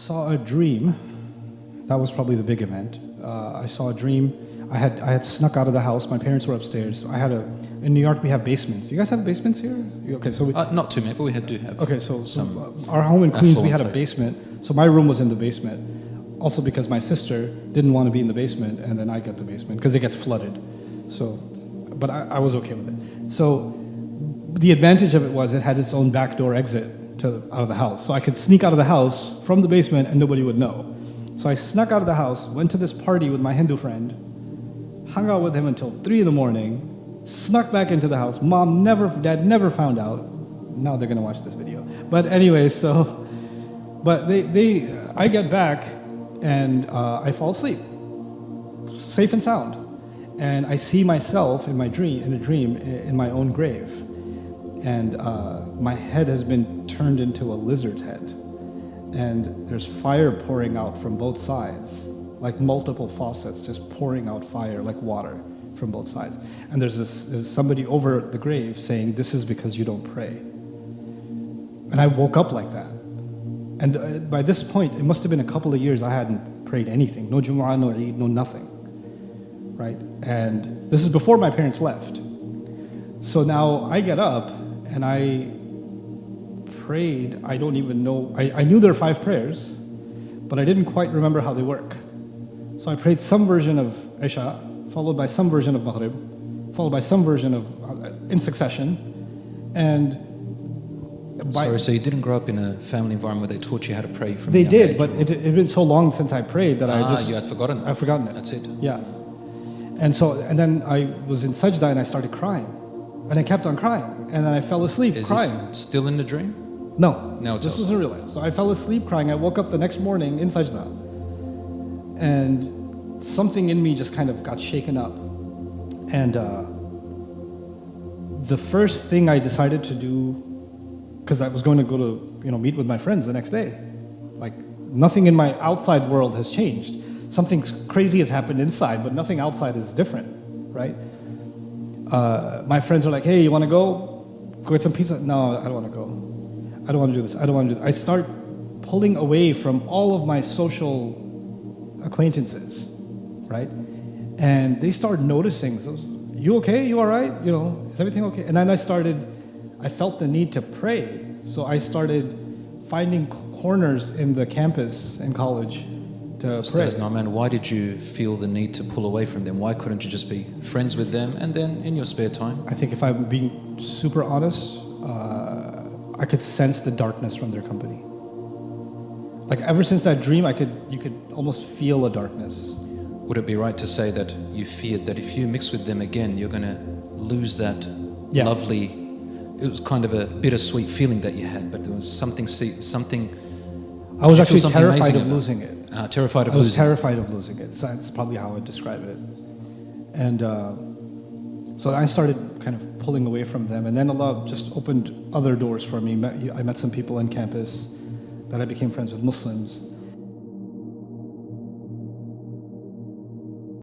saw a dream. That was probably the big event. I saw a dream. I had snuck out of the house. My parents were upstairs. In New York we have basements. You guys have basements here? Okay, so not too many, but we do have. Okay, so our home in Queens we had a basement. So my room was in the basement. Also because my sister didn't want to be in the basement, and then I get the basement because it gets flooded. So, but I was okay with it. So the advantage of it was it had its own backdoor exit out of the house. So I could sneak out of the house from the basement and nobody would know. So I snuck out of the house, went to this party with my Hindu friend, hung out with him until 3 in the morning, snuck back into the house. Dad never found out. Now they're gonna watch this video. But anyway, I get back and I fall asleep, safe and sound. And I see myself in a dream, in my own grave. And my head has been turned into a lizard's head. And there's fire pouring out from both sides, like multiple faucets just pouring out fire like water from both sides. And there's somebody over the grave saying, "This is because you don't pray." And I woke up like that. And by this point, it must have been a couple of years I hadn't prayed anything. No Jumu'ah, no Eid, no nothing. Right? And this is before my parents left. So now I get up and I prayed. I don't even know. I knew there are 5 prayers, but I didn't quite remember how they work. So I prayed some version of Isha, followed by some version of Maghrib, followed by some version of, in succession. And so you didn't grow up in a family environment where they taught you how to pray from They a young did, age, but it had been so long since I prayed that you had forgotten it. I've forgotten it. That's it. Yeah. And then I was in sajda and I started crying. And I kept on crying. And then I fell asleep crying. Is this still in the dream? No. No, this was in real life. So I fell asleep crying. I woke up the next morning in sajda. And something in me just kind of got shaken up. And the first thing I decided to do, because I was going to go to meet with my friends the next day. Like, nothing in my outside world has changed. Something crazy has happened inside, but nothing outside is different, right? My friends are like, "Hey, you want to go get some pizza?" No, I don't want to go. I don't want to do this. I don't want to do this. I start pulling away from all of my social acquaintances, right? And they start noticing, "You okay? You all right? Is everything okay?" And then I felt the need to pray. So I started finding corners in the campus in college to pray. Man, why did you feel the need to pull away from them? Why couldn't you just be friends with them and then in your spare time? I think if I'm being super honest, I could sense the darkness from their company. Like ever since that dream, you could almost feel a darkness. Would it be right to say that you feared that if you mix with them again, you're going to lose that lovely, it was kind of a bittersweet feeling that you had, but there was something. I was actually terrified of losing it. Terrified of losing it. I was losing terrified of losing it. So that's probably how I would describe it. And so I started kind of pulling away from them. And then Allah just opened other doors for me. I met some people on campus that I became friends with, Muslims.